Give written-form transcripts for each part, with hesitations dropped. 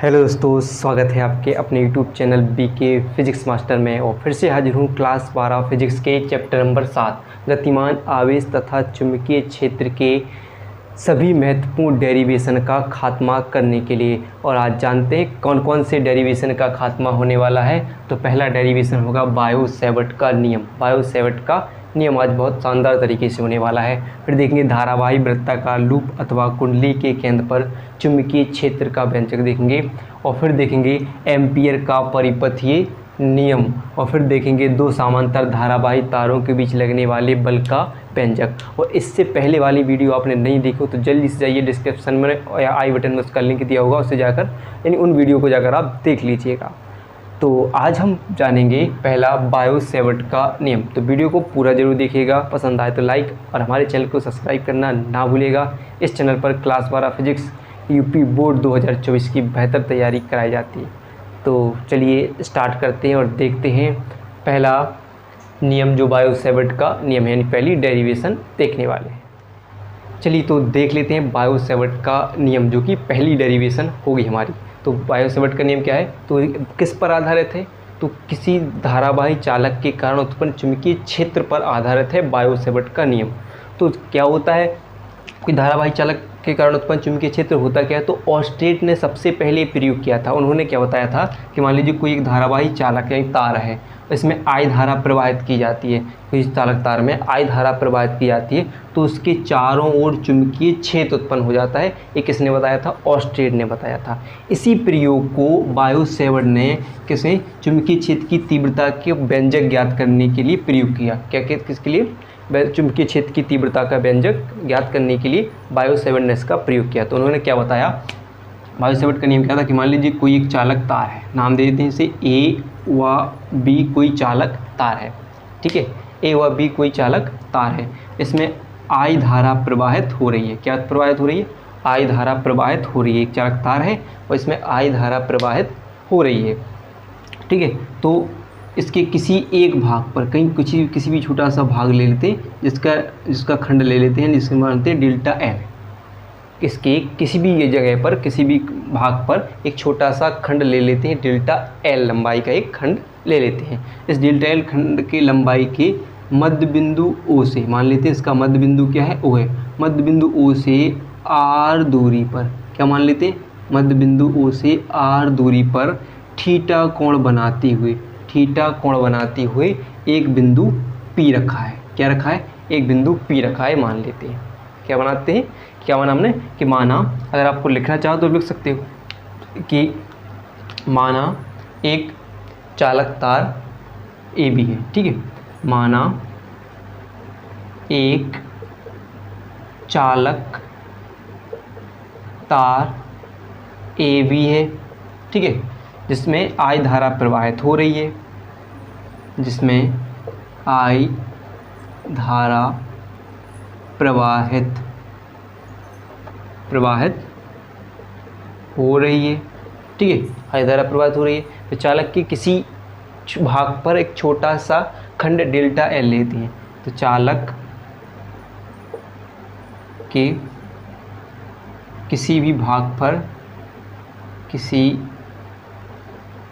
Hello दोस्तों, स्वागत है आपके अपने YouTube channel BK physics master में। और फिर से हाजिर हूँ क्लास 12 फिजिक्स के चैप्टर नंबर 7 गतिमान आवेश तथा चुंबकीय क्षेत्र के सभी महत्वपूर्ण डेरिवेशन का खात्मा करने के लिए। और आज जानते हैं कौन कौन से डेरिवेशन का खात्मा होने वाला है। तो पहला डेरिवेशन होगा बायो-सैवर्ट का नियम। बायो-सैवर्ट का नियम आज बहुत शानदार तरीके से होने वाला है। फिर देखेंगे धारावाही वृत्ताकार लूप अथवा कुंडली के केंद्र पर चुंबकीय क्षेत्र का व्यंजक देखेंगे। और फिर देखेंगे एम्पियर का परिपथीय नियम। और फिर देखेंगे दो समांतर धारावाही तारों के बीच लगने वाले बल का व्यंजक। और इससे पहले वाली वीडियो आपने नहीं देखी हो तो जल्दी से जाइए, डिस्क्रिप्शन में या आई बटन में उसका लिंक दिया होगा, उससे जाकर यानी उन वीडियो को जाकर आप देख लीजिएगा। तो आज हम जानेंगे पहला बायो-सैवर्ट का नियम। तो वीडियो को पूरा जरूर देखिएगा, पसंद आए तो लाइक और हमारे चैनल को सब्सक्राइब करना ना भूलिएगा। इस चैनल पर क्लास 12 फिजिक्स यूपी बोर्ड 2024 की बेहतर तैयारी कराई जाती है। तो चलिए स्टार्ट करते हैं और देखते हैं पहला नियम जो बायो-सैवर्ट का नियम है, यानी पहली डेरिवेशन देखने वाले हैं। चलिए तो देख लेते हैं बायो-सैवर्ट का नियम, जो कि पहली डेरिवेशन होगी हमारी। तो बायो-सैवर्ट का नियम क्या है, तो किस पर आधारित है, तो किसी धारावाही चालक के कारण उत्पन्न चुंबकीय क्षेत्र पर आधारित है बायो-सैवर्ट का नियम। तो क्या होता है, कोई धारावाही चालक के कारण उत्पन्न चुंबकीय क्षेत्र होता क्या है, तो ऑर्स्टेड ने सबसे पहले प्रयोग किया था। उन्होंने क्या बताया था कि मान लीजिए कोई एक धारावाही चालक यानी तार है, इसमें आई धारा प्रवाहित की जाती है, कोई चालक तार में आई धारा प्रवाहित की जाती है तो उसके चारों ओर चुंबकीय क्षेत्र उत्पन्न हो जाता है। ये किसने बताया था, ऑर्स्टेड ने बताया था। इसी प्रयोग को बायो-सैवर्ट ने किसे चुंबकीय क्षेत्र की तीव्रता के व्यंजक ज्ञात करने के लिए प्रयोग किया। क्या किसके लिए, चुंबकीय क्षेत्र की तीव्रता का व्यंजक ज्ञात करने के लिए बायो-सैवर्ट ने इसका प्रयोग किया। तो उन्होंने क्या बताया, बायो-सैवर्ट का नियम क्या था कि मान लीजिए कोई एक चालक तार है, नाम दे देते हैं इसे ए व बी, कोई चालक तार है, ठीक है, ए व बी कोई चालक तार है। इसमें आई धारा प्रवाहित हो रही है। क्या प्रवाहित हो रही है, आई धारा प्रवाहित हो रही है। एक चालक तार है और इसमें आई धारा प्रवाहित हो रही है, ठीक है। तो इसके किसी एक भाग पर कहीं किसी भी छोटा सा भाग ले लेते हैं, जिसका खंड ले लेते हैं, जिसको मानते हैं डेल्टा एल। इसके किसी भी जगह पर, किसी भी भाग पर एक छोटा सा खंड ले लेते हैं, डेल्टा एल लंबाई का एक खंड ले लेते हैं। इस डेल्टा एल खंड की लंबाई के मध्य बिंदु ओ से, मान लेते हैं इसका मध्य बिंदु क्या है, ओ है, मध्य बिंदु ओ से आर दूरी पर, क्या मान लेते हैं, मध्य बिंदु ओ से आर दूरी पर थीटा कोण बनाते हुए एक बिंदु पी रखा है। क्या रखा है, एक बिंदु पी रखा है मान लेते हैं। क्या बनाते हैं, क्या माना हमने कि माना, अगर आपको लिखना चाहो तो लिख सकते हो कि माना एक चालक तार ए बी है, ठीक है, माना एक चालक तार ए बी है, ठीक है, जिसमें आई धारा प्रवाहित हो रही है, जिसमें आई धारा प्रवाहित हो रही है, ठीक है, आई धारा प्रवाहित हो रही है। तो चालक के किसी भाग पर एक छोटा सा खंड डेल्टा एल लेते हैं। तो चालक के किसी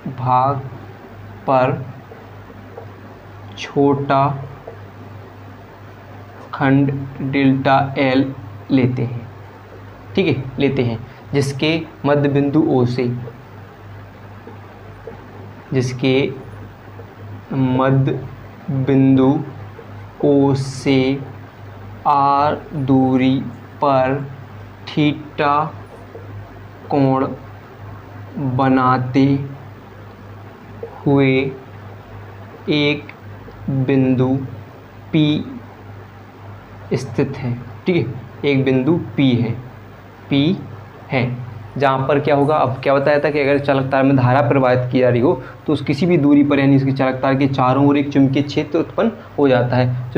भाग पर छोटा खंड डेल्टा एल लेते हैं, ठीक है, लेते हैं, जिसके मध्य बिंदु ओ से, आर दूरी पर थीटा कोण बनाते हुए एक बिंदु पी स्थित है, ठीक है, एक बिंदु पी है, जहाँ पर क्या होगा, अब क्या बताया था कि अगर चालक तार में धारा प्रवाहित की जा रही हो तो उस किसी भी दूरी पर यानी इसके चालक तार के चारों ओर एक चुंबकीय क्षेत्र उत्पन्न हो जाता है।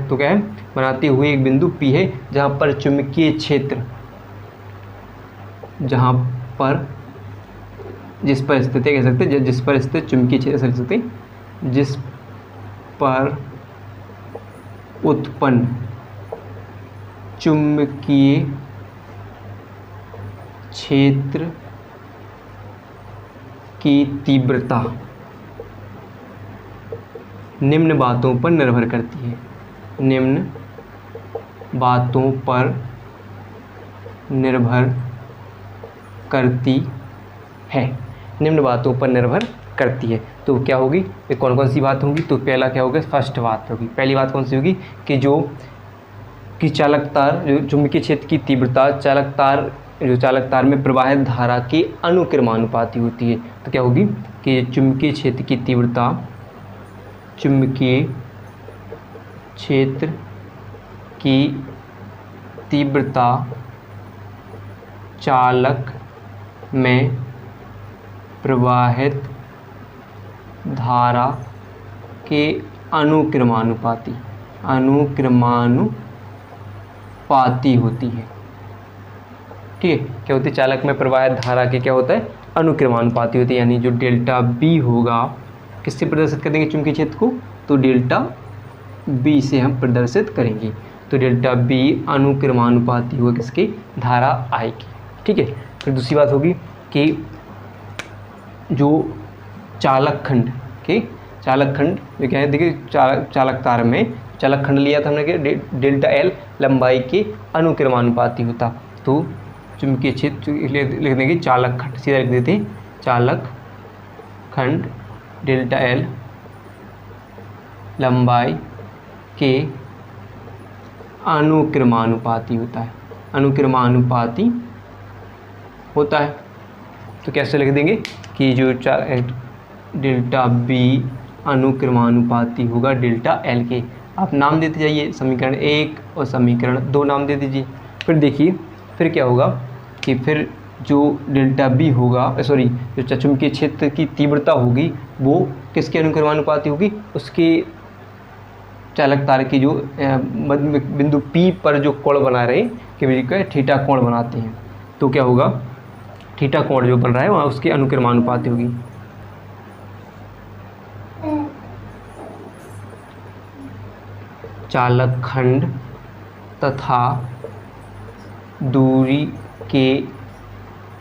तो क्या है, बनाते हुए एक बिंदु पी है, जहाँ पर चुंबकीय क्षेत्र, जिस पर स्थित कह सकते, जिस पर स्थित चुंबकीय क्षेत्र कह सकते, जिस पर उत्पन्न चुंबकीय क्षेत्र की तीव्रता निम्न बातों पर निर्भर करती है। निम्न बातों पर निर्भर करती है। निम्न बातों पर निर्भर करती है तो क्या होगी, ये कौन कौन सी बात होंगी? तो पहला क्या होगा, फर्स्ट बात होगी। पहली बात कौन सी होगी कि जो कि चालक तार, जो चुंबकीय क्षेत्र की तीव्रता चालक तार में प्रवाहित धारा के अनुक्रमानुपाती होती है। तो क्या होगी कि चुंबकीय क्षेत्र की तीव्रता चालक में प्रवाहित धारा के अनुक्रमानुपाती होती है। ठीक है, क्या होती है, चालक में प्रवाहित धारा के क्या होता है, अनुक्रमानुपाती होती है। यानी जो डेल्टा बी होगा किससे प्रदर्शित करेंगे चुंबकीय क्षेत्र को, तो डेल्टा बी से हम प्रदर्शित करेंगे। तो डेल्टा बी अनुक्रमानुपाती होगा किसके, धारा आई की। ठीक है, फिर दूसरी बात होगी कि जो चालक खंड जो क्या है, देखिए चालक तार में चालक खंड लिया था हमने कि डेल्टा एल लंबाई के अनुक्रमानुपाती होता। तो चुंबकीय क्षेत्र लिख देंगे चालक खंड, सीधा लिख देते हैं चालक खंड डेल्टा एल लंबाई के अनुक्रमानुपाती होता है। तो कैसे लिख देंगे कि जो डेल्टा बी अनुक्रमानुपाती होगा डेल्टा एल के। आप नाम देते जाइए, समीकरण 1 और समीकरण 2 नाम दे दीजिए। फिर देखिए फिर क्या होगा कि फिर जो डेल्टा बी होगा, जो चुंबकीय क्षेत्र की तीव्रता होगी वो किसके अनुक्रमानुपाती होगी, उसके चालक तार की जो मध्य बिंदु P पर जो कोण बना रहे कि बिल्कुल थीटा कोण बनाते हैं। तो क्या होगा, थीटा कोण जो बन रहा है वहाँ उसके अनुक्रमानुपाती होगी। चालक खंड तथा दूरी के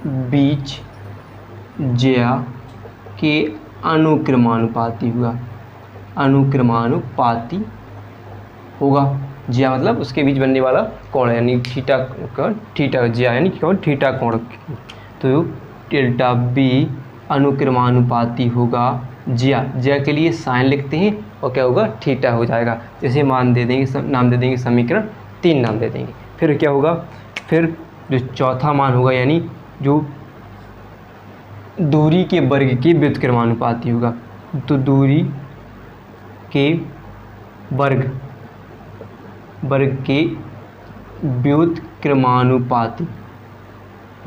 बीच ज्या के अनुक्रमानुपाती होगा। ज्या मतलब उसके बीच बनने वाला कोण है, यानी थीटा ज्या यानी कौन, थीटा कोण। तो डेल्टा बी अनुक्रमानुपाती होगा ज्या के लिए साइन लिखते हैं और क्या होगा, थीटा हो जाएगा। जैसे नाम दे देंगे समीकरण 3 नाम दे देंगे। फिर क्या होगा, फिर जो चौथा मान होगा यानी जो दूरी के वर्ग के व्युत्क्रमानुपाती होगा। तो दूरी के वर्ग के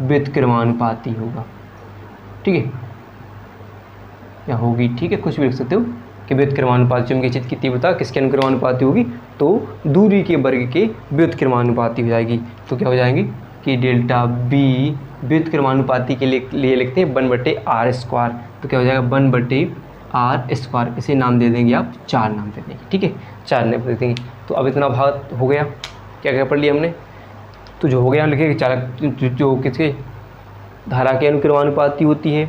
व्युत्क्रमानुपाती होगा। ठीक है, या होगी, ठीक है, कुछ भी लिख सकते हो कि व्युत्क्रमानुपाती चुंबकीय क्षेत्र की तीव्रता किसके अनुक्रमानुपाती होगी, तो दूरी के वर्ग के व्युत्क्रमानुपाती हो जाएगी। तो क्या हो जाएंगे कि डेल्टा बी व्युत्क्रमानुपाती के लिए लिखते हैं 1/r²। तो क्या हो जाएगा 1/r²। इसे नाम दे देंगे आप 4 नाम दे देंगे। ठीक है, 4 नाम दे देंगे। तो अब इतना भाग हो गया, क्या क्या पढ़ लिया हमने। तो जो हो गया लिखे चालक जो किसके धारा के अनुक्रमानुपाती होती है,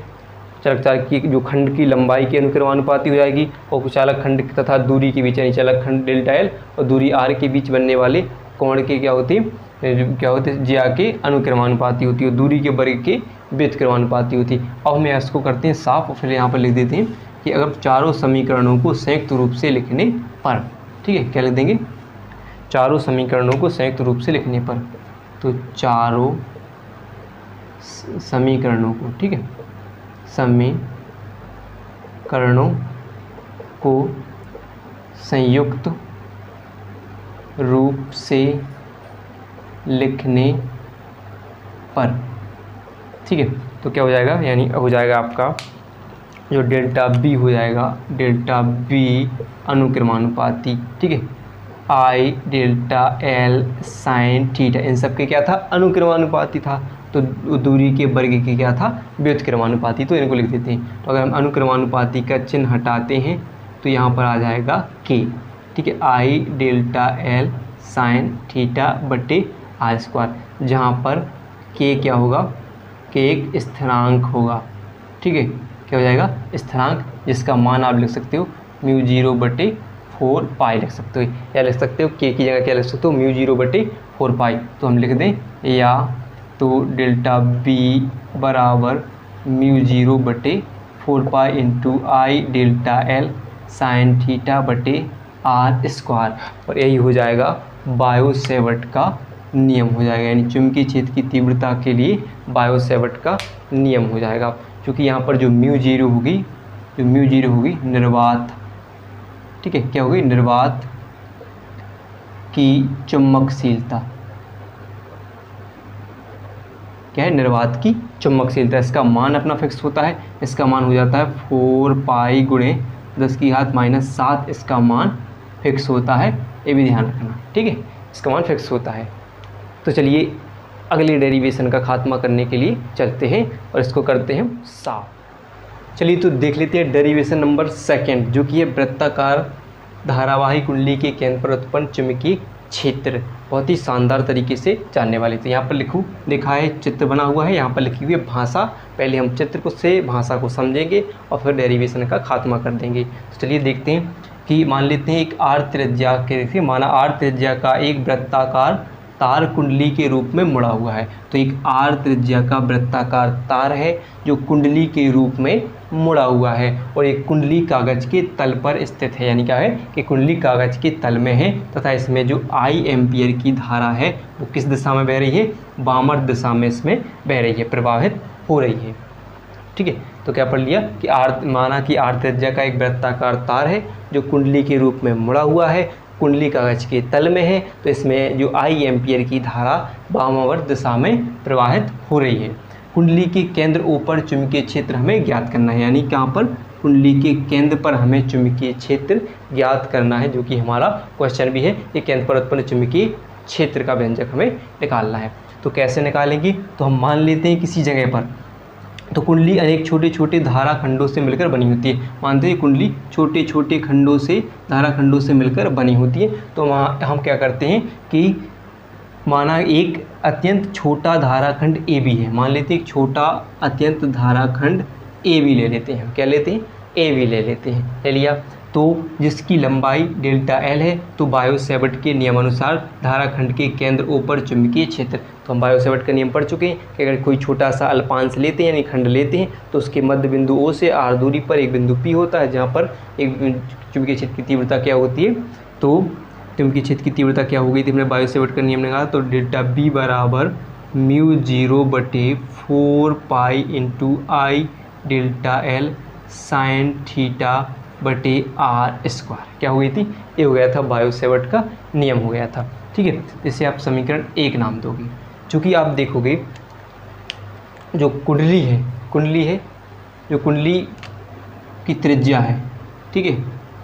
चालक तार की जो खंड की लंबाई के अनुक्रमानुपाती हो जाएगी, और चालक खंड तथा दूरी के बीच यानी चालक खंड डेल्टा एल और दूरी आर के बीच बनने वाले कोण के क्या होते हैं ज्या के अनुक्रमानुपाती होती है, दूरी के वर्ग के व्युत्क्रमानुपाती होती है। अब हम इसको करते हैं साफ और फिर यहाँ पर लिख देते हैं कि अगर चारों समीकरणों को संयुक्त रूप से लिखने पर, ठीक है, क्या लिख देंगे, चारों समीकरणों को संयुक्त रूप से लिखने पर। तो चारों समीकरणों को, ठीक है, समीकरणों को संयुक्त रूप से लिखने पर, ठीक है, तो क्या हो जाएगा, यानी हो जाएगा आपका जो डेल्टा बी हो जाएगा, डेल्टा बी अनुक्रमानुपाती, ठीक है, आई डेल्टा एल साइन थीटा, इन सब के क्या था, अनुक्रमानुपाती था। तो दूरी के वर्ग की क्या था, व्युत्क्रमानुपाती। तो इनको लिख देते हैं। तो अगर हम अनुक्रमानुपाती का चिन्ह हटाते हैं तो यहाँ पर आ जाएगा के, ठीक है, आई डेल्टा एल साइन थीटा बटे r², जहाँ पर के क्या होगा, के एक स्थिरांक होगा, ठीक है, क्या हो जाएगा, स्थिरांक, जिसका मान आप लिख सकते हो μ0/4 लिख सकते हो, या लिख सकते हो k की जगह क्या लिख सकते हो μ0/4। तो हम लिख दें, या तो डेल्टा b बराबर μ0/4 इंटू आई डेल्टा एल साइन थीटा बटे आर स्क्वायर, और यही हो जाएगा बायो-सेवर्ट का नियम हो जाएगा, यानी चुंबकीय क्षेत्र की तीव्रता के लिए बायो-सेवर्ट का नियम हो जाएगा। क्योंकि यहाँ पर जो μ0 होगी निर्वात, ठीक है, क्या होगी, निर्वात की चुंबकशीलता, क्या है, निर्वात की चुंबकशीलता। इसका मान अपना फिक्स होता है, इसका मान हो जाता है 4 पाई गुणे 10⁻⁷ इसका मान फिक्स होता है, ये भी ध्यान रखना, ठीक है, इसका मान फिक्स होता है। तो चलिए अगले डेरिवेशन का खात्मा करने के लिए चलते हैं और इसको करते हैं साफ। चलिए तो देख लेते हैं डेरिवेशन नंबर 2, जो कि है वृत्ताकार धारावाही कुंडली के केंद्र पर उत्पन्न चुंबकीय क्षेत्र। बहुत ही शानदार तरीके से जानने वाले। तो यहाँ पर देखा है, चित्र बना हुआ है, यहाँ पर लिखी हुई है भाषा। पहले हम चित्र को से भाषा को समझेंगे और फिर डेरिवेशन का खात्मा कर देंगे। तो चलिए देखते हैं कि मान लेते हैं एक आर त्रिज्या के, देखिए माना आर त्रिज्या का एक वृत्ताकार तार कुंडली के रूप में मुड़ा हुआ है। तो एक आर त्रिज्या का वृत्ताकार तार है जो कुंडली के रूप में मुड़ा हुआ है और एक कुंडली कागज के तल पर स्थित है, यानी क्या है कि कुंडली कागज के तल में है तथा इसमें जो आई एम्पियर की धारा है वो किस दिशा में बह रही है, वामर दिशा में इसमें बह रही है, प्रवाहित हो रही है। ठीक है, तो क्या पढ़ लिया कि माना कि आर त्रिज्या का एक वृत्ताकार तार है जो कुंडली के रूप में मुड़ा हुआ है, कुंडली कागज के तल में है, तो इसमें जो आई एम्पियर की धारा वामावर्त दिशा में प्रवाहित हो रही है। कुंडली के केंद्र ऊपर चुंबकीय क्षेत्र हमें ज्ञात करना है, यानी कहाँ पर, कुंडली के केंद्र पर हमें चुंबकीय क्षेत्र ज्ञात करना है, जो कि हमारा क्वेश्चन भी है। ये केंद्र पर उत्पन्न चुंबकीय क्षेत्र का व्यंजक हमें निकालना है। तो कैसे निकालेंगे, तो हम मान लेते हैं किसी जगह पर तो कुंडली अनेक छोटे छोटे धारा खंडों से मिलकर बनी होती है। मानते हैं कुंडली छोटे छोटे खंडों से, धारा खंडों से मिलकर बनी होती है। तो वहाँ हम क्या करते हैं कि माना एक अत्यंत छोटा धाराखंड ए बी है, मान लेते हैं एक छोटा अत्यंत धाराखंड ए बी ले लेते हैं। क्या लेते हैं, ए बी ले लेते हैं, ले लिया। तो जिसकी लंबाई डेल्टा एल है, तो बायो-सेवर्ट के नियमानुसार धाराखंड के केंद्र ऊपर चुंबकीय क्षेत्र, तो हम बायो-सेवर्ट का नियम पढ़ चुके हैं कि अगर कोई छोटा सा अल्पांश लेते हैं यानी खंड लेते हैं तो उसके मध्य बिंदु ओ से आर दूरी पर एक बिंदु पी होता है, जहाँ पर एक चुंबकीय क्षेत्र की तीव्रता क्या होती है, तो चुंबकीय क्षेत्र की तीव्रता क्या हो गई थी, हमने बायो-सेवर्ट का नियम निकाला, तो डेल्टा बी बराबर μ0/4 पाई इंटू आई डेल्टा एल साइन थीटा बटे आर स्क्वायर क्या हो गई थी, ये हो गया था बायो-सेवर्ट का नियम हो गया था। ठीक है, इसे आप समीकरण 1 नाम दोगे। चूँकि आप देखोगे जो कुंडली है जो कुंडली की त्रिज्या है, ठीक है,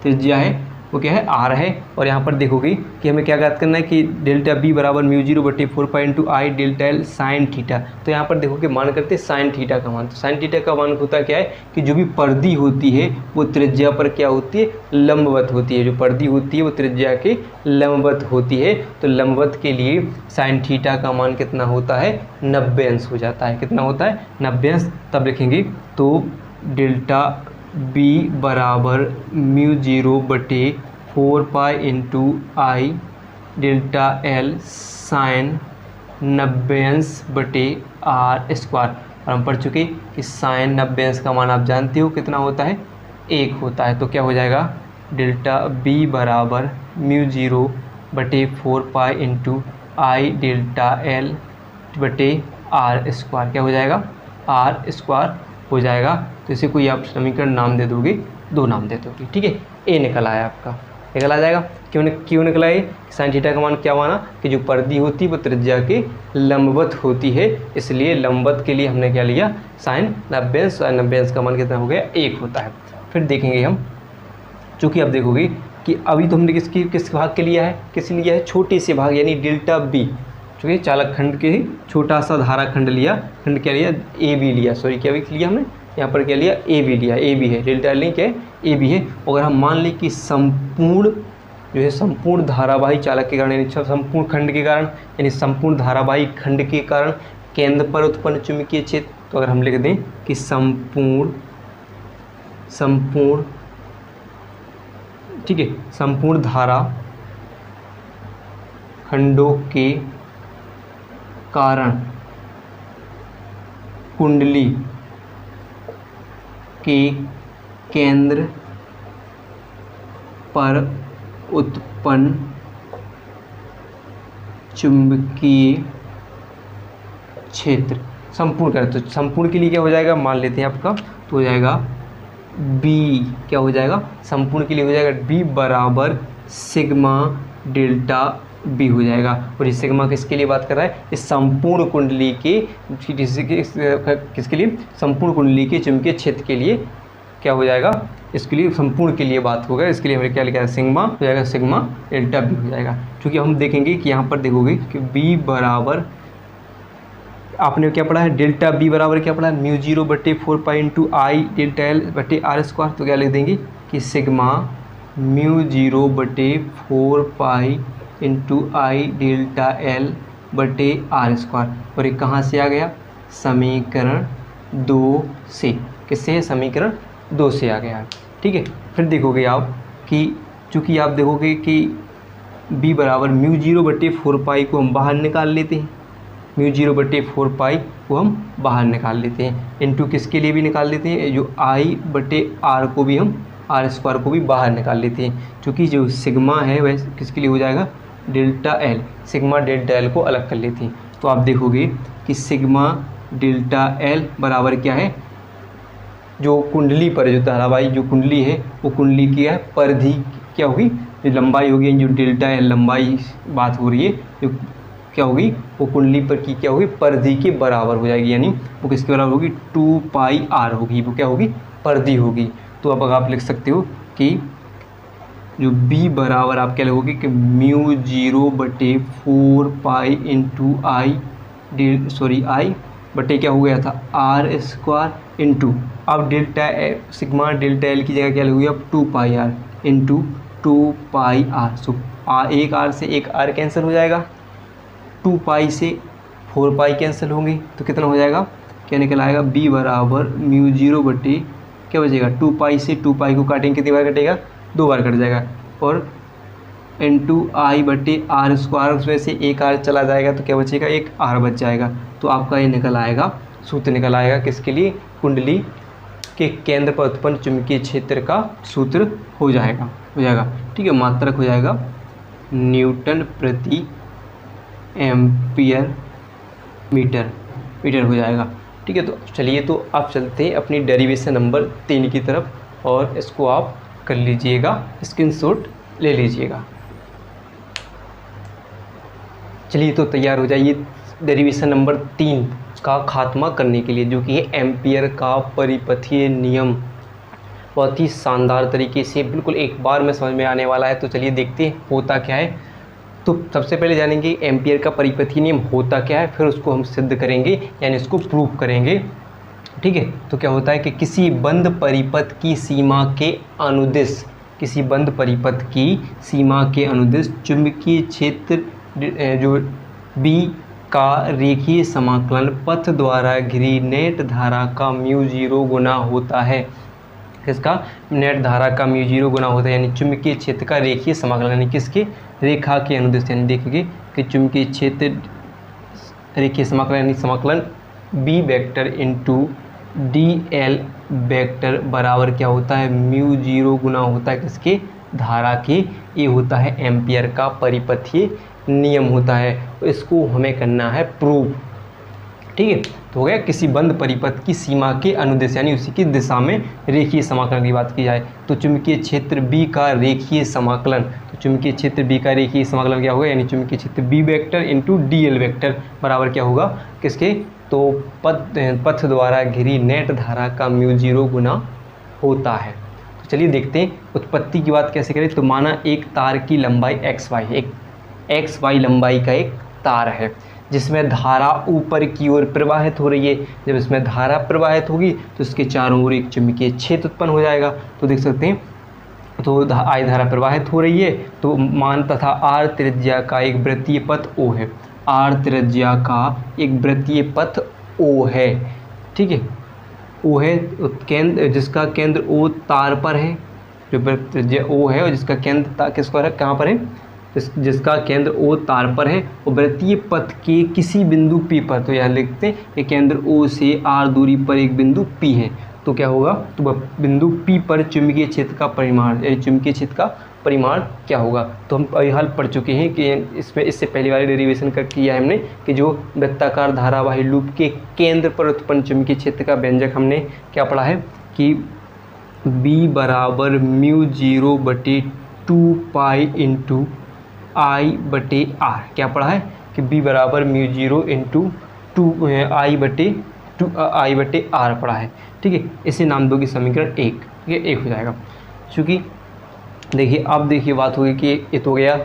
त्रिज्या है वो क्या है, आर है, और यहाँ पर देखोगे कि हमें क्या ज्ञात करना है कि डेल्टा बी बराबर μ0/4 पाई इंटू आई डेल्टा एल साइन थीटा। तो यहाँ पर देखोगे मान करते हैं साइन थीटा का मान, तो साइन थीटा का मान होता क्या है कि जो भी परिधि होती है वो त्रिज्या पर क्या होती है, लंबवत होती है। जो परिधि होती है वो त्रिज्या के लंबवत होती है, तो लंबवत के लिए साइन थीटा का मान कितना होता है, 90 अंश हो जाता है। कितना होता है, 90 अंश। तब लिखेंगे तो डेल्टा बी बराबर μ0/4 पाई इंटू आई डेल्टा एल साइन 90 अंश बटे आर स्क्वायर। और हम पढ़ चुके कि साइन 90 अंश का मान आप जानते हो कितना होता है, 1 होता है। तो क्या हो जाएगा, डेल्टा बी बराबर μ0/4 पाई इंटू आई डेल्टा एल बटे आर स्क्वायर क्या हो जाएगा, आर स्क्वायर हो जाएगा। तो इसे कोई आप समीकरण नाम दे दोगे, 2 नाम दे दोगे। ठीक है, ए निकल आया आपका, निकल आ जाएगा। क्यों निकला ये, साइन थीटा का मान क्या माना कि जो परिधि होती है वो त्रिज्या के लंबवत होती है, इसलिए लंबवत के लिए हमने क्या लिया, साइन 90 अंश। 90 अंश का मान कितना हो गया, 1 होता है। फिर देखेंगे हम, चूँकि आप देखोगे कि अभी तो हमने किस भाग के लिया है, किस लिया है, छोटे से भाग यानी डेल्टा बी, चूँकि चालक खंड के छोटा सा धारा खंड लिया, खंड क्या लिया, ए बी लिया, सॉरी क्या लिया हमने यहाँ पर, क्या लिया, ए बी लिया, ए बी है, डेल्टा एल नहीं क्या है, ए बी है। अगर हम मान लें कि संपूर्ण जो है संपूर्ण धारावाही चालक के कारण यानी संपूर्ण खंड के कारण यानी संपूर्ण धारावाही खंड के कारण केंद्र पर उत्पन्न चुंबकीय क्षेत्र, तो अगर हम लिख दें कि संपूर्ण संपूर्ण, ठीक है, संपूर्ण धारा खंडों के कारण कुंडली के केंद्र पर उत्पन्न चुंबकीय क्षेत्र, संपूर्ण करें तो संपूर्ण के लिए क्या हो जाएगा, मान लेते हैं आपका, तो हो जाएगा बी, क्या हो जाएगा, संपूर्ण के लिए हो जाएगा बी बराबर सिग्मा डेल्टा बी हो जाएगा। और ये सिग्मा किसके लिए बात कर रहा है, इस संपूर्ण कुंडली के किसके लिए, संपूर्ण कुंडली के चुंबकीय क्षेत्र के लिए क्या हो जाएगा, इसके लिए संपूर्ण के लिए बात होगा। इसके लिए हमें क्या लिखा है, सिग्मा हो जाएगा, सिग्मा डेल्टा बी हो जाएगा। क्योंकि हम देखेंगे कि यहाँ पर देखोगे कि बी बराबर, आपने क्या पढ़ा है, डेल्टा बी बराबर क्या पढ़ा है, म्यू 0/4 पाई इंटू आई डेल्टा एल बटे आर स्क्वायर। तो क्या लिख देंगे कि सिग्मा म्यू 0/4 पाई इंटू आई डेल्टा एल बटे आर स्क्वायर। और ये कहाँ से आ गया, समीकरण 2 से, किससे है, समीकरण 2 से आ गया। ठीक है, फिर देखोगे आप कि चूँकि आप देखोगे कि b बराबर म्यू 0/4 पाई को हम बाहर निकाल लेते हैं, म्यू 0/4 पाई को हम बाहर निकाल लेते हैं, इंटू किसके लिए भी निकाल लेते हैं, जो I/R को भी हम आर स्क्वायर को भी बाहर निकाल लेते हैं। चूँकि जो सिग्मा है वह किसके लिए हो जाएगा, delta L, sigma delta L को अलग कर लेते हैं। तो आप देखोगे कि सिग्मा डेल्टा एल बराबर क्या है, जो कुंडली पर जो धारावाही जो कुंडली है वो कुंडली की है परिधि क्या होगी, जो लंबाई होगी, जो डेल्टा एल लंबाई बात हो रही है, जो क्या होगी वो कुंडली पर की क्या होगी, परिधि के बराबर हो जाएगी, यानी वो किसके बराबर होगी, 2 पाई आर होगी, वो क्या होगी, परिधि होगी। तो अब आप लिख सकते हो कि जो b बराबर आप क्या लिखोगे कि म्यू 0/4 पाई इंटू आई आई बटे क्या हो गया था, आर स्क्वायर इंटू, अब डेल्टा सिग्मा डेल्टा एल की जगह क्या लिखोगे अब 2 पाई आर इंटू 2 पाई आर। सो एक आर से एक आर कैंसिल हो जाएगा, 2 पाई से 4 पाई कैंसिल होंगे, तो कितना हो जाएगा, क्या निकल आएगा, b बराबर म्यू 0 बटे क्या बचेगा, 2 पाई से 2 पाई को काटेंगे कितनी बार कटेगा, 2 बार कट जाएगा, और इंटू आई बटे आर स्क्वायर, उसमें से एक आर चला जाएगा तो क्या बचेगा, एक आर बच जाएगा। तो आपका ये निकल आएगा, सूत्र निकल आएगा किसके लिए, कुंडली के केंद्र पर उत्पन्न चुंबकीय क्षेत्र का सूत्र हो जाएगा ठीक है, मात्रक हो जाएगा न्यूटन प्रति एम्पियर मीटर हो जाएगा। ठीक है, तो चलिए तो आप चलते हैं अपनी डेरिवेशन नंबर 3 की तरफ, और इसको आप कर लीजिएगा, स्क्रीनशॉट ले लीजिएगा। चलिए तो तैयार हो जाइए डेरिवेशन नंबर 3 का खात्मा करने के लिए, जो कि है एम्पियर का परिपथीय नियम। बहुत ही शानदार तरीके से बिल्कुल एक बार में समझ में आने वाला है। तो चलिए देखते हैं होता क्या है। तो सबसे पहले जानेंगे एम्पियर का परिपथीय नियम होता क्या है, फिर उसको हम सिद्ध करेंगे, यानी इसको प्रूव करेंगे। ठीक है, तो क्या होता है कि किसी बंद परिपथ की सीमा के अनुदिश, किसी बंद परिपथ की सीमा के अनुदिश चुंबकीय क्षेत्र जो B का रेखीय समाकलन पथ द्वारा घिरी नेट धारा का म्यू 0 गुना होता है। किसका, नेट धारा का म्यू 0 गुना होता है, यानी चुंबकीय क्षेत्र का रेखीय समाकलन, यानी किसके, रेखा के अनुदिश। यानी देखेंगे कि चुंबकीय क्षेत्र रेखीय समाकलन यानी समाकलन B vector into DL vector बराबर क्या होता है, म्यू 0 गुना होता है किसके, धारा के। ये होता है एम्पियर का परिपथीय नियम होता है। तो इसको हमें करना है प्रूव। ठीक है, तो हो गया किसी बंद परिपथ की सीमा के अनुदिश, यानी उसी की दिशा में रेखीय समाकलन की बात की जाए तो चुंबकीय क्षेत्र B का रेखीय समाकलन, तो चुंबकीय क्षेत्र B का रेखीय समाकलन क्या होगा, यानी चुंबकीय क्षेत्र B vector into DL vector बराबर क्या होगा किसके, तो पथ द्वारा घिरी नेट धारा का म्यू 0 गुना होता है। तो चलिए देखते हैं उत्पत्ति की बात कैसे करें। तो माना एक तार की लंबाई XY, एक XY लंबाई का एक तार है जिसमें धारा ऊपर की ओर प्रवाहित हो रही है। जब इसमें धारा प्रवाहित होगी तो इसके चारों ओर एक चुंबकीय क्षेत्र उत्पन्न हो जाएगा। तो देख सकते हैं, तो आई धारा प्रवाहित हो रही है, तो मान तथा आर त्रिज्या का एक वृत्तीय पथ O है, आर त्रिज्या का एक वृत्तीय पथ O है। ठीक है, ओ है केंद्र, जिसका केंद्र ओ तार पर है, जो वृत्त त्रिज्या ओ है और जिसका केंद्र किस पर है, कहाँ पर है, जिसका केंद्र ओ तार पर है और वृत्तीय पथ के किसी बिंदु P पर, तो यहाँ लिखते हैं कि केंद्र O से R दूरी पर एक बिंदु P है, तो क्या होगा, तो बिंदु P पर चुंबकीय क्षेत्र का परिमाण, यानी चुंबकीय क्षेत्र का परिमाण क्या होगा। तो हम अभी हाल पढ़ चुके हैं कि इसमें इससे पहले वाली डेरिवेशन कर किया है हमने कि जो वृत्ताकार धारावाही लूप के केंद्र पर उत्पन्न चुंबकीय क्षेत्र का व्यंजक हमने क्या पढ़ा है कि B बराबर μ0/2 पाई इंटू I/R, क्या पढ़ा है कि B बराबर μ0 इंटू I/R पढ़ा है। ठीक है, इसे नाम दोगे समीकरण 1, ठीक है, 1 हो जाएगा। चूँकि देखिए अब देखिए बात होगी कि ये तो हो गया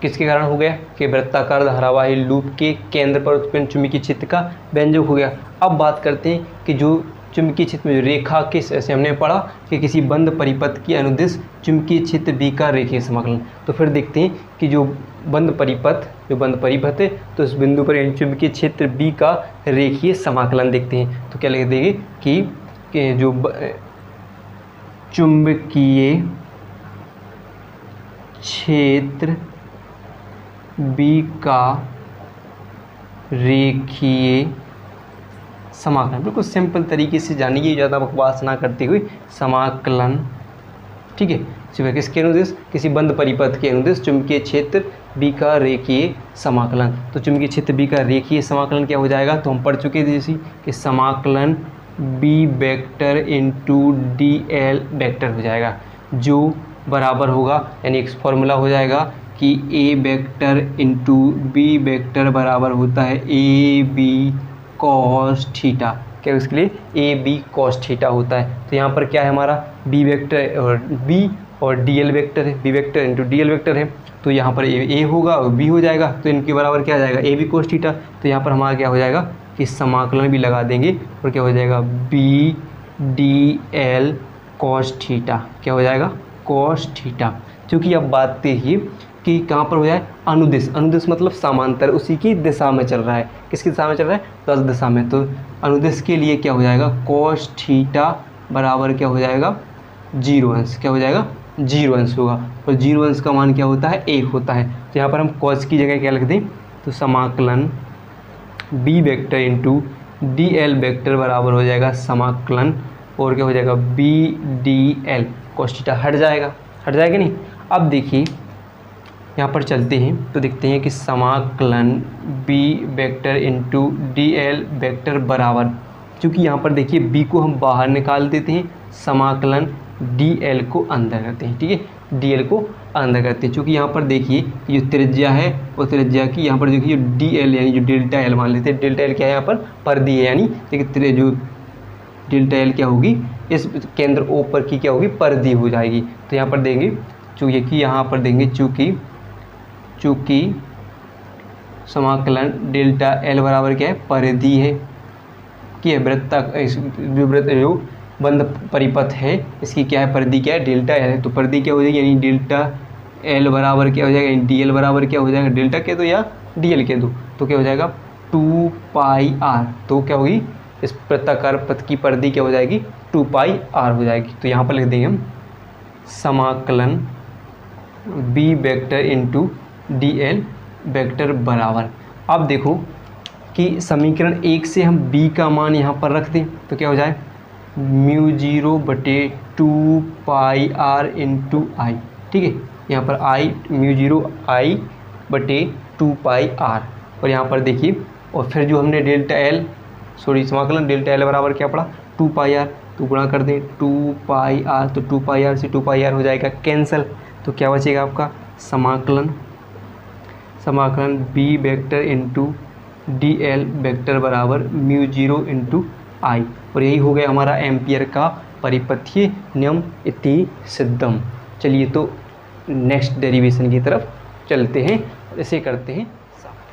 किसके कारण हो गया कि वृत्ताकार धारावाही लूप के केंद्र पर उत्पन्न चुंबकीय क्षेत्र का व्यंजक हो गया। अब बात करते हैं कि जो चुंबकीय क्षेत्र में रेखा किस, ऐसे हमने पढ़ा कि किसी बंद परिपथ की अनुदिश चुंबकीय क्षेत्र B का रेखीय समाकलन। तो फिर देखते हैं कि जो बंद परिपथ है तो इस बिंदु पर चुंबकीय क्षेत्र B का रेखीय समाकलन देखते हैं। तो क्या लिख देंगे कि जो चुंबकीय क्षेत्र B का रेखीय समाकलन, बिल्कुल सिंपल तरीके से जानिए, ज़्यादा बकवास ना करते हुए, समाकलन, ठीक है, सिर्फ किसके अनुदिश, किसी बंद परिपथ के अनुदिश चुंबकीय क्षेत्र B का रेखीय समाकलन। तो चुंबकीय क्षेत्र B का रेखीय समाकलन क्या हो जाएगा, तो हम पढ़ चुके थे जैसे कि समाकलन B vector into DL vector हो जाएगा, जो बराबर होगा, यानी एक फॉर्मूला हो जाएगा कि A vector into B vector बराबर होता है AB कॉस थीटा। क्या उसके लिए AB कॉस थीटा होता है। तो यहाँ पर क्या है हमारा B वेक्टर और DL वेक्टर है, B vector into DL vector है, तो यहाँ पर A होगा और B हो जाएगा, तो इनके बराबर क्या आ जाएगा AB कॉस थीटा। तो यहाँ पर हमारा क्या हो जाएगा कि समाकलन भी लगा देंगे और क्या हो जाएगा B DL कॉस थीटा, क्या हो जाएगा कॉस थीटा। क्योंकि अब बात देखिए कि कहाँ पर हो जाए अनुदिश, अनुदिश मतलब समांतर, उसी की दिशा में चल रहा है, किसकी दिशा में चल रहा है, प्लस दिशा में। तो अनुदिश के लिए क्या हो जाएगा कॉस थीटा बराबर क्या हो जाएगा 0 अंश, क्या हो जाएगा 0 अंश होगा, और 0 अंश का मान क्या होता है 1 होता है। तो यहाँ पर हम कॉस की जगह क्या लिख दें, तो समाकलन B vector into DL vector बराबर हो जाएगा समाकलन और क्या हो जाएगा BDL कॉस थीटा, हट जाएगा नहीं। अब देखिए यहाँ पर चलते हैं तो देखते हैं कि समाकलन B vector into DL vector बराबर, क्योंकि यहाँ पर देखिए B को हम बाहर निकाल देते हैं, समाकलन DL को अंदर करते हैं, ठीक है, DL को अंदर करते हैं। क्योंकि यहाँ पर देखिए जो त्रिज्या है वो त्रिज्या की यहाँ पर देखिए जो DL यानी जो डेल्टा L मान लेते हैं, डेल्टा L क्या है यहाँ पर परिधि है, यानी देखिए जो डेल्टा L क्या होगी इस केंद्र O पर की क्या होगी परिधि हो जाएगी। तो यहाँ पर देंगे चूँकि यहाँ पर देंगे चूँकि समाकलन डेल्टा L बराबर क्या है परिधि है कि जो बंद परिपथ है इसकी क्या है परिधि, क्या है डेल्टा L है। तो परिधि क्या हो जाएगी, यानी डेल्टा L बराबर क्या हो जाएगा, यानी DL बराबर क्या हो जाएगा, डेल्टा के दो या DL के दो, तो क्या हो जाएगा 2 पाई R। तो क्या होगी इस वृत्ताकार पथ की परिधि क्या हो जाएगी 2 पाई R हो जाएगी। तो यहाँ पर लिख देंगे हम समाकलन B vector into DL vector बराबर। अब देखो कि समीकरण 1 से हम B का मान यहाँ पर रख दें तो क्या हो जाए μ0/2 पाई R इंटू I, ठीक है, यहाँ पर μ0 I/2 पाई R, और यहाँ पर देखिए और फिर जो हमने समाकलन डेल्टा L बराबर क्या पड़ा 2 पाई R, तो गुणा कर दें 2 पाई R, तो 2 पाई R से 2 पाई R हो जाएगा कैंसिल। तो क्या बचेगा आपका समाकलन B vector into DL vector बराबर μ0 इंटू I, और यही हो गया हमारा एम्पियर का परिपथीय नियम इति सिद्धम। चलिए तो नेक्स्ट डेरिवेशन की तरफ चलते हैं, इसे करते हैं।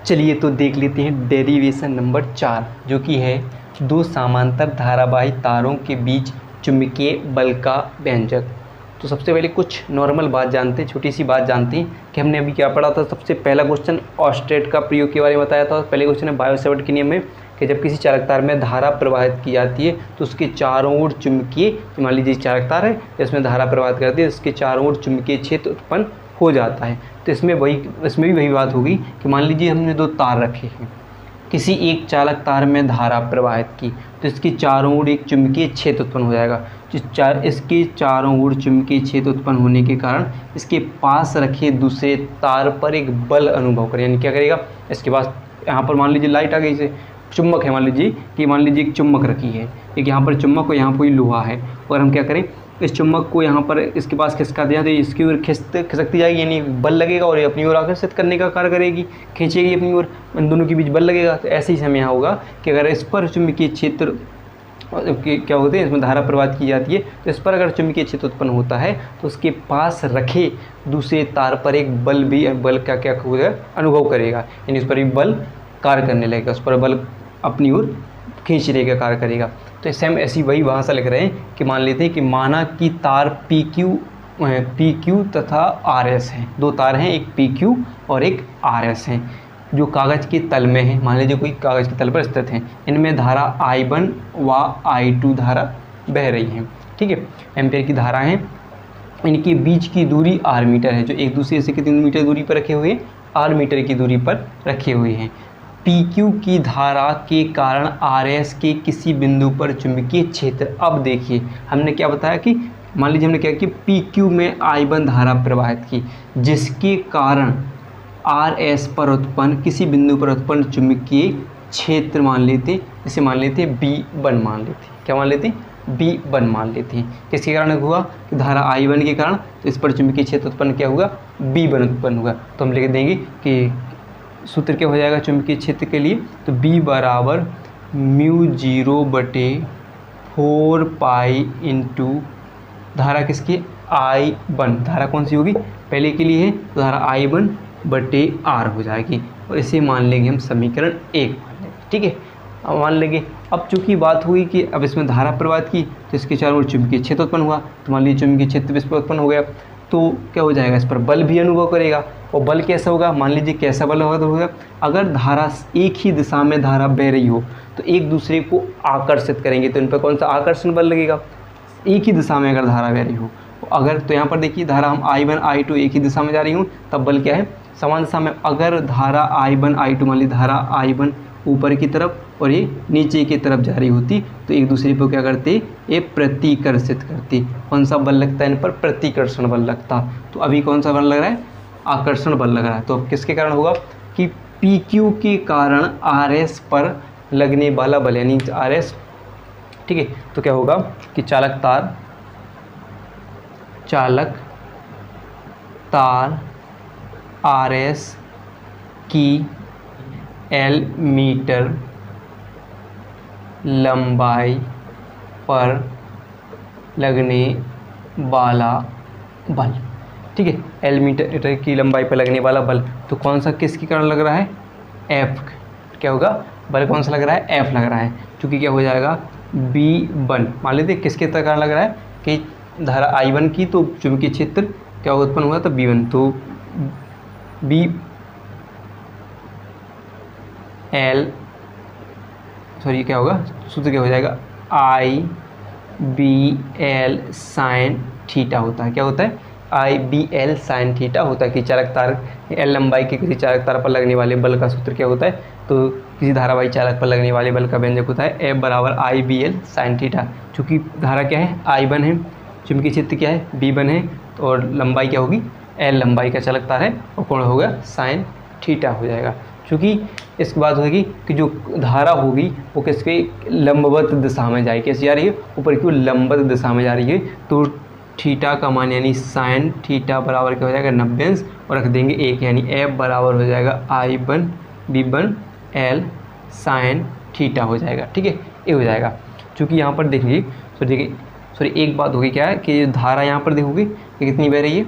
चलिए तो देख लेते हैं डेरिवेशन नंबर 4, जो कि है दो समांतर धारावाही तारों के बीच चुंबकीय बल का व्यंजक। तो सबसे पहले कुछ नॉर्मल बात जानते हैं, छोटी सी बात जानते हैं कि हमने अभी क्या पढ़ा था। सबसे पहला क्वेश्चन ऑस्टेट का प्रयोग के बारे में बताया था, पहले क्वेश्चन है बायो-सैवर्ट के नियम में कि जब किसी चालक तार में धारा प्रवाहित की जाती है तो उसके चारों ओर चुंबकीय, मान लीजिए चालक तार है जिसमें धारा प्रवाहित करती है, उसके चारों ओर चुंबकीय क्षेत्र उत्पन्न हो जाता है। तो इसमें भी वही बात होगी कि मान लीजिए हमने दो तार रखे हैं, किसी एक चालक तार में धारा प्रवाहित की तो इसके चारों ओर एक चुंबकीय क्षेत्र उत्पन्न हो जाएगा। इसके चारों ओर चुंबकीय क्षेत्र उत्पन्न होने के कारण इसके पास रखे दूसरे तार पर एक बल अनुभव करें, यानी क्या करेगा, इसके पास यहाँ पर मान लीजिए लाइट आ गई, से चुम्बक है, मान लीजिए एक चुम्बक रखी है, एक यहाँ पर चुम्बक और यहाँ पर कोई लोहा है, और हम क्या करें, इस चुम्बक को यहाँ पर इसके पास खिसका दिया तो इसकी ओर खिसकती जाएगी, यानी बल लगेगा और ये अपनी ओर आकर्षित करने का कार्य करेगी, खींचेगी अपनी ओर, इन दोनों के बीच बल लगेगा। तो ऐसे ही समय यहाँ होगा कि अगर इस पर चुंबकीय क्षेत्र क्या होते हैं, इसमें धारा प्रवाहित की जाती है, तो इस पर अगर चुंबकीय क्षेत्र उत्पन्न होता है तो उसके पास रखे दूसरे तार पर एक बल का क्या होगा, अनुभव करेगा, यानी उस पर एक बल कार्य करने लगेगा, उस पर बल अपनी ओर खींचने का कार्य करेगा। तो इससे हम ऐसी वही भाषा लिख रहे हैं कि मान लेते हैं कि माना कि तार PQ तथा RS हैं, दो तार हैं, एक PQ और एक RS हैं, जो कागज़ के तल में है, मान लीजिए कोई कागज़ के तल पर स्थित हैं। इनमें धारा I1 व I2 धारा बह रही हैं, ठीक है, एम्पेयर की धारा हैं। इनके बीच की दूरी R मीटर है, जो एक दूसरे से कितनी मीटर दूरी पर रखे हुए हैं, R मीटर की दूरी पर रखे हुए हैं। PQ की धारा के कारण RS के किसी बिंदु पर चुंबकीय क्षेत्र, अब देखिए हमने क्या बताया कि मान लीजिए हमने क्या कि PQ में I1 धारा प्रवाहित की, जिसके कारण RS पर उत्पन्न किसी बिंदु पर उत्पन्न चुंबकीय क्षेत्र मान लेते, इसे मान लेते B1 मान लेते, क्या मान लेते, B1 मान लेते हैं। किसके कारण हुआ कि धारा I1 के कारण, तो इस पर चुंबकीय क्षेत्र उत्पन्न क्या हुआ, B1 उत्पन्न हुआ। तो हम लिख देंगे कि सूत्र क्या हो जाएगा चुंबकीय क्षेत्र के लिए, तो B बराबर μ0/4 पाई इंटू धारा किसकी, I1, धारा कौन सी होगी, पहले के लिए है तो धारा I1/R हो जाएगी, और इसे मान लेंगे हम समीकरण 1 मान लेंगे, ठीक है। अब मान लेंगे, अब चूंकि बात हुई कि अब इसमें धारा प्रवाहित की तो इसके चारों ओर चुंबकीय क्षेत्र उत्पन्न हुआ, तो मान लीजिए चुंबकीय क्षेत्र इस पर उत्पन्न हो गया, तो क्या हो जाएगा, इस पर बल भी अनुभव करेगा। और बल कैसा होगा, मान लीजिए कैसा बल होगा, अगर धारा एक ही दिशा में धारा बह रही हो तो एक दूसरे को आकर्षित करेंगे, तो इन पर कौन सा आकर्षण बल लगेगा, एक ही दिशा में अगर धारा बह रही हो, अगर तो यहाँ पर देखिए धारा हम I1 I2 एक ही दिशा में जा रही हूँ, तब बल क्या है, समान दिशा में। अगर धारा I1 I2 मान लीजिए धारा I1 ऊपर की तरफ और ये नीचे की तरफ जा रही होती, तो एक दूसरे पर क्या करते, ये प्रतिकर्षित करती। कौन सा बल लगता है इन पर, प्रतिकर्षण बल लगता। तो अभी कौन सा बल लग रहा है, आकर्षण बल लग रहा है। तो अब किसके कारण होगा कि PQ के कारण RS पर लगने वाला बल, यानी RS, ठीक है। तो क्या होगा कि चालक तार RS की L मीटर लंबाई पर लगने वाला बल, ठीक है, L मीटर की लंबाई पर लगने वाला बल, तो कौन सा किसके कारण लग रहा है, F, क्या होगा, बल कौन सा लग रहा है, F लग रहा है, क्योंकि क्या हो जाएगा B1, मान लेते किसके कारण लग रहा है कि धारा I1 की, तो चुंबकीय क्षेत्र क्या उत्पन्न हुआ, तो B1, तो क्या होगा, सूत्र क्या हो जाएगा, IBL साइन थीटा होता है, क्या होता है, IBL साइन थीटा होता है कि चालक तार L लंबाई के किसी चालक तार पर लगने वाले बल का सूत्र क्या होता है, तो किसी धारावाही चालक पर लगने वाले बल का व्यंजक होता है F बराबर IBL साइन थीटा। चूँकि धारा क्या है, I1 है, चुंबकीय क्षेत्र क्या है, B1 है, और लंबाई क्या होगी, L लंबाई का चालक तार है, और कोण होगा साइन थीटा हो जाएगा। चूँकि इसके बाद होगी कि जो धारा होगी वो किसके लंबवत दिशा में जाएगी, कैसे जा रही है, ऊपर की लंबवत दिशा में जा रही है, तो थीटा का मान यानी साइन थीटा बराबर क्या हो जाएगा 90 और रख देंगे 1, यानी F बराबर हो जाएगा I1 B1 L sine theta हो जाएगा, ठीक है, ये हो जाएगा। चूँकि यहाँ पर देखिए एक बात होगी क्या है कि धारा यहाँ पर देखोगे कि कितनी बह रही है,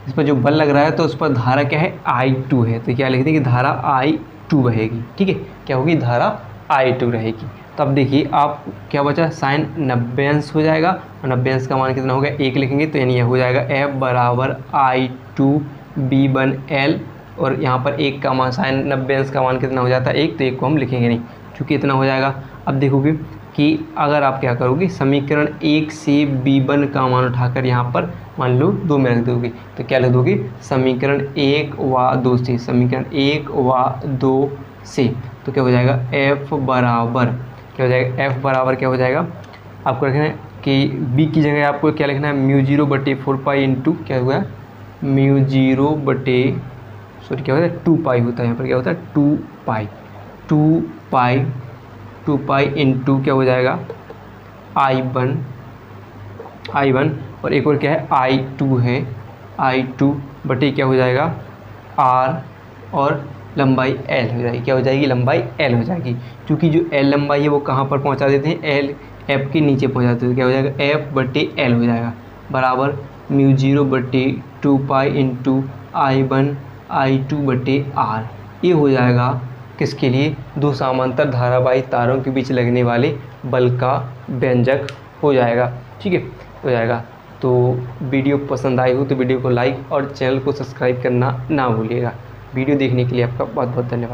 इस पर जो बल लग रहा है तो उस पर धारा क्या है, I2 है, तो क्या लिखते हैं कि धारा I2 बहेगी, ठीक है, क्या होगी, धारा I2 रहेगी। तो अब देखिए आप क्या बचा, साइन 90 हो जाएगा, और 90 का मान कितना हो गया, 1 लिखेंगे, तो यानी यह हो जाएगा F बराबर I2 B1 L, और यहाँ पर 1 का मान, साइन 90 का मान कितना हो जाता है 1, तो 1 को हम लिखेंगे नहीं, चूँकि इतना हो जाएगा। अब देखोगे कि अगर आप क्या करोगे, समीकरण 1 से b1 का मान उठाकर यहाँ पर मान लो 2 में रख दोगे, तो क्या लिख दोगे, समीकरण 1 व 2 से, समीकरण 1 व 2 से, तो क्या हो जाएगा, f बराबर क्या हो जाएगा, f बराबर क्या हो जाएगा, आपको रखना है कि b की जगह आपको क्या लिखना है, μ0/4 इंटू क्या हुआ, μ0 सॉरी क्या होता है 2 पाई होता है, यहाँ पर क्या होता है 2 पाई इंटू क्या हो जाएगा I1 और एक और क्या है I2 है, I2 बटे क्या हो जाएगा R और लंबाई L हो जाएगी, क्या हो जाएगी, लंबाई L हो जाएगी। क्योंकि जो L लंबाई है वो कहाँ पर पहुँचा देते हैं, L F के नीचे पहुँचा देते हैं, क्या हो जाएगा F/L हो जाएगा बराबर μ0/2 पाई इंटू I1/R। ये हो जाएगा किसके लिए, दो समांतर धारावाही तारों के बीच लगने वाले बल का व्यंजक हो जाएगा। ठीक है, हो जाएगा। तो वीडियो पसंद आई हो तो वीडियो को लाइक और चैनल को सब्सक्राइब करना ना भूलिएगा। वीडियो देखने के लिए आपका बहुत बहुत धन्यवाद।